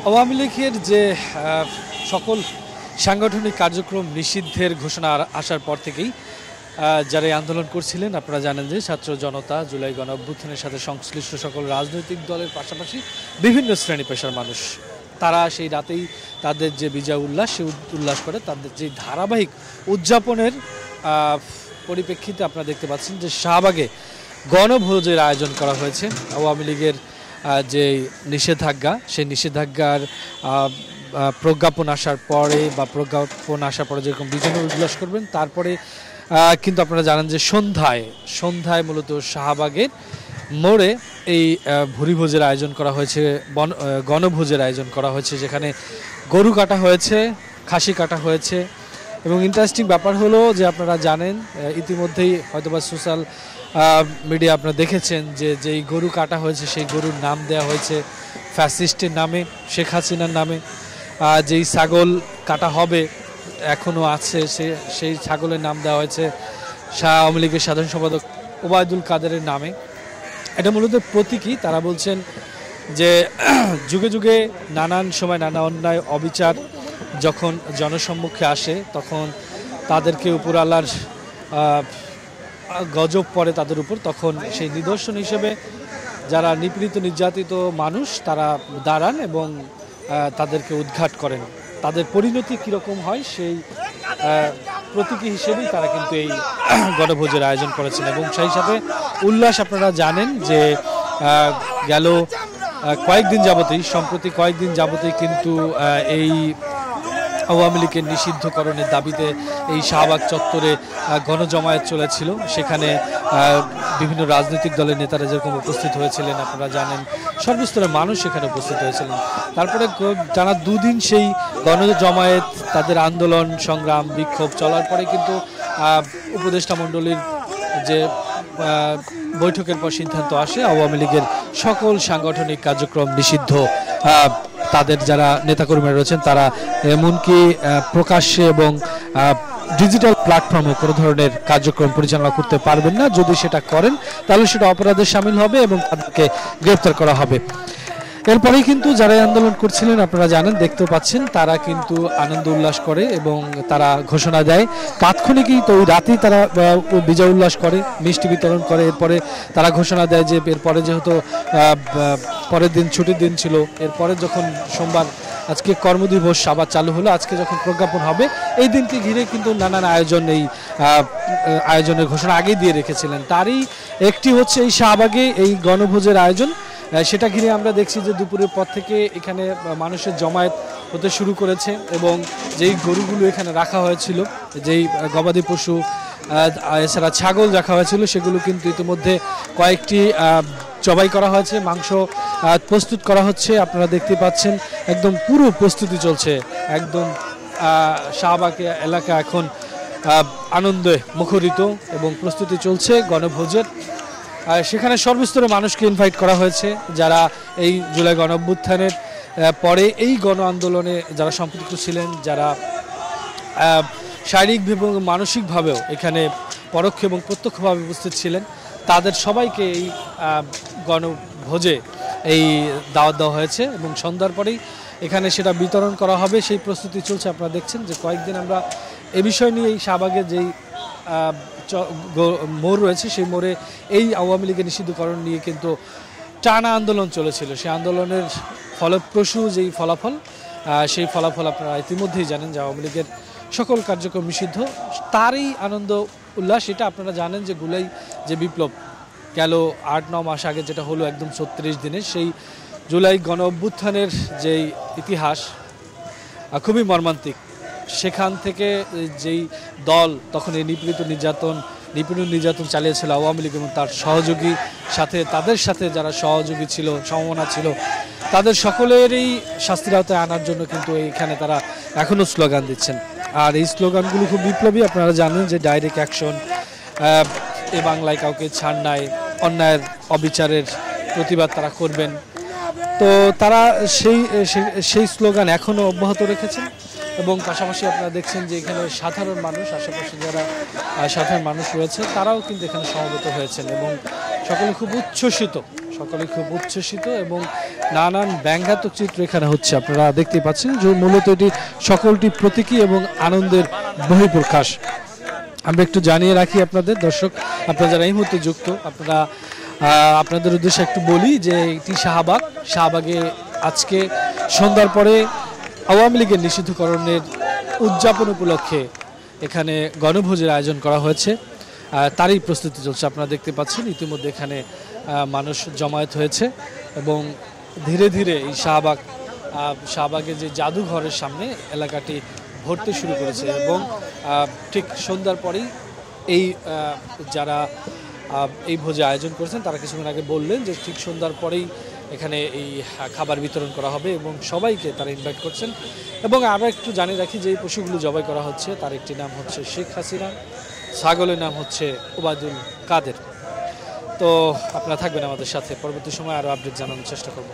আওয়ামী লীগের যে সকল সাংগঠনিক কার্যক্রম নিষিদ্ধের ঘোষণা আসার পর থেকেই যারা আন্দোলন করছিলেন, আপনারা জানেন যে ছাত্র জনতা, জুলাই গণ অভ্যুত্থানের সাথে সংশ্লিষ্ট সকল রাজনৈতিক দলের পাশাপাশি বিভিন্ন শ্রেণী পেশার মানুষ, তারা সেই রাতেই তাদের যে বিজয় উল্লাস, সে উল্লাস করে তাদের যে ধারাবাহিক উদযাপনের পরিপ্রেক্ষিতে আপনারা দেখতে পাচ্ছেন যে শাহবাগে গণভোজের আয়োজন করা হয়েছে। আওয়ামী লীগের যে নিষেধাজ্ঞা, সেই নিষেধাজ্ঞার প্রজ্ঞাপন আসার পরে যেরকম বিজয় উল্লাস করবেন, তারপরে কিন্তু আপনারা জানেন যে সন্ধ্যায় মূলত শাহবাগের মোড়ে এই ভুরিভোজের আয়োজন করা হয়েছে, গণভোজের আয়োজন করা হয়েছে, যেখানে গরু কাটা হয়েছে, খাসি কাটা হয়েছে। এবং ইন্টারেস্টিং ব্যাপার হলো যে আপনারা জানেন ইতিমধ্যেই হয়তোবা সোশ্যাল মিডিয়া আপনারা দেখেছেন যে যেই গরু কাটা হয়েছে সেই গরুর নাম দেওয়া হয়েছে ফ্যাসিস্টের নামে, শেখ হাসিনার নামে। যেই ছাগল কাটা হবে এখনও আছে, সেই ছাগলের নাম দেওয়া হয়েছে আওয়ামী লীগের সাধারণ সম্পাদক ওবায়দুল কাদেরের নামে। এটা মূলত প্রতীকী। তারা বলছেন যে যুগে যুগে নানান সময় নানা অন্যায় অবিচার যখন জনসম্মুখে আসে, তখন তাদেরকে উপর আল্লাহর গজব পড়ে তাদের উপর, তখন সেই নিদর্শন হিসেবে যারা নিপীড়িত নির্যাতিত মানুষ তারা দাঁড়ান এবং তাদেরকে উদ্ঘাট করেন। তাদের পরিণতি কীরকম হয় সেই প্রতীকী হিসেবেই তারা কিন্তু এই গণভোজের আয়োজন করেছেন। এবং সেই সাথে উল্লাস, আপনারা জানেন যে গেল সম্প্রতি কয়েকদিন যাবতেই কিন্তু এই আওয়ামী লীগের নিষিদ্ধকরণের দাবিতে এই শাহবাগ চত্বরে গণজমায়েত চলেছিল। সেখানে বিভিন্ন রাজনৈতিক দলের নেতারা যেরকম উপস্থিত হয়েছিলেন, আপনারা জানেন সর্বস্তরের মানুষ সেখানে উপস্থিত হয়েছিলেন। তারপরে টানা দুদিন সেই গণজমায়েত, তাদের আন্দোলন সংগ্রাম বিক্ষোভ চলার পরে কিন্তু উপদেষ্টা মণ্ডলীর যে বৈঠকের পর সিদ্ধান্ত আসে আওয়ামী লীগের সকল সাংগঠনিক কার্যক্রম নিষিদ্ধ। তাদের যারা নেতাকর্মীরা রয়েছেন তারা এমনকি প্রকাশ্যে এবং ডিজিটাল প্ল্যাটফর্মে কোনো ধরনের কার্যক্রম পরিচালনা করতে পারবেন না। যদি সেটা করেন তাহলে সেটা অপরাধে শামিল হবে এবং তাদেরকে গ্রেপ্তার করা হবে। এরপরেই কিন্তু যারা আন্দোলন করছিলেন, আপনারা জানেন, দেখতেও পাচ্ছেন, তারা কিন্তু আনন্দ উল্লাস করে এবং তারা ঘোষণা দেয় তাৎক্ষণিকই। তো ওই রাতেই তারা বিজয় উল্লাস করে, মিষ্টি বিতরণ করে। এরপরে তারা ঘোষণা দেয় যে এরপরে যেহেতু পরের দিন ছুটির দিন ছিল, এরপরে যখন সোমবার আজকে কর্মদিবস আবার চালু হলো, আজকে যখন প্রজ্ঞাপন হবে, এই দিনকে ঘিরে কিন্তু নানান আয়োজনের ঘোষণা আগেই দিয়ে রেখেছিলেন। তারই একটি হচ্ছে এই শাহবাগে এই গণভোজের আয়োজন। সেটা ঘিরে আমরা দেখছি যে দুপুরের পর থেকে এখানে মানুষের জমায়েত হতে শুরু করেছে এবং যেই গরুগুলো এখানে রাখা হয়েছিল, যেই গবাদি পশু এছাড়া ছাগল রাখা হয়েছিল, সেগুলো কিন্তু ইতিমধ্যে কয়েকটি জবাই করা হয়েছে, মাংস প্রস্তুত করা হচ্ছে। আপনারা দেখতে পাচ্ছেন একদম পুরো প্রস্তুতি চলছে। একদম শাহবাগ এলাকা এখন আনন্দে মুখরিত এবং প্রস্তুতি চলছে গণভোজের। সেখানে সর্বস্তরের মানুষকে ইনভাইট করা হয়েছে, যারা এই জুলাই গণ অভ্যুত্থানের পরে এই গণ আন্দোলনে যারা সম্পৃক্ত ছিলেন, যারা শারীরিক এবং মানসিকভাবেও এখানে পরোক্ষ এবং প্রত্যক্ষভাবে উপস্থিত ছিলেন, তাদের সবাইকে এই গণভোজে এই দাওয়াত দেওয়া হয়েছে এবং সন্ধ্যার পরেই এখানে সেটা বিতরণ করা হবে। সেই প্রস্তুতি চলছে। আপনারা দেখছেন যে কয়েকদিন আমরা এ বিষয় নিয়ে এই শাহবাগের যেই মোড় রয়েছে, সেই মোড়ে এই আওয়ামী লীগের নিষিদ্ধকরণ নিয়ে কিন্তু টানা আন্দোলন চলেছিল। সেই আন্দোলনের ফলপ্রসূ যেই ফলাফল, সেই ফলাফল আপনারা ইতিমধ্যেই জানেন যে আওয়ামী লীগের সকল কার্যক্রম নিষিদ্ধ। তারই আনন্দ উল্লাস। এটা আপনারা জানেন যে জুলাই যে বিপ্লব গেল 8-9 মাস আগে যেটা হলো একদম 36 দিনের, সেই জুলাই গণ অভ্যুত্থানের যেই ইতিহাস খুবই মর্মান্তিক। সেখান থেকে যেই দল তখন এই নিপীড়িত নির্যাতন চালিয়েছিল আওয়ামী লীগ এবং তার তাদের সাথে যারা সহযোগী ছিল, সমমনা ছিল, তাদের সকলেরই শাস্তির আওতায় আনার জন্য কিন্তু এইখানে তারা এখনও স্লোগান দিচ্ছেন। আর এই স্লোগানগুলো খুব বিপ্লবী। আপনারা জানেন যে ডাইরেক্ট অ্যাকশন, এ বাংলায় কাউকে ছাড় নাই, অন্যায়ের অবিচারের প্রতিবাদ তারা করবেন। তো তারা সেই স্লোগান এখনও অব্যাহত রেখেছেন। এবং পাশাপাশি আপনারা দেখছেন যে এখানে সাধারণ মানুষ, আশেপাশে যারা সাধারণ মানুষ রয়েছে, তারাও কিন্তু এখানে সমবেত হয়েছেন এবং সকলে খুব উচ্ছ্বসিত এবং নানান ব্যঙ্গাত্মক চিত্র এখানে হচ্ছে, আপনারা দেখতে পাচ্ছেন যে মূলত এটি সকলটি প্রতীকী এবং আনন্দের বহিঃপ্রকাশ। আমরা একটু জানিয়ে রাখি আপনাদের দর্শক, আপনারা যারা এই মুহূর্তে যুক্ত, আপনারা আপনাদের উদ্দেশ্যে একটু বলি যে এটি শাহবাগে আজকে সন্ধ্যার পরে আওয়ামী লীগের নিষিদ্ধকরণের উদযাপন উপলক্ষে এখানে গণভোজের আয়োজন করা হয়েছে, তারই প্রস্তুতি চলছে। আপনারা দেখতে পাচ্ছেন ইতিমধ্যে এখানে মানুষ জমায়েত হয়েছে এবং ধীরে ধীরে এই শাহবাগের যে জাদুঘরের সামনে এলাকাটি ভরতে শুরু করেছে এবং ঠিক সন্ধ্যার পরেই এই যারা এই ভোজে আয়োজন করেছেন তারা কিছুক্ষণ আগে বললেন যে ঠিক সন্ধ্যার পরেই এখানে এই খাবার বিতরণ করা হবে এবং সবাইকে তারা ইনভাইট করছেন। এবং আমরা একটু জানিয়ে রাখি যে এই পশুগুলো জবাই করা হচ্ছে তার একটি নাম হচ্ছে শেখ হাসিনা, ছাগলের নাম হচ্ছে ওবায়দুল কাদের। তো আপনারা থাকবেন আমাদের সাথে, পরবর্তী সময় আরও আপডেট জানানোর চেষ্টা করব।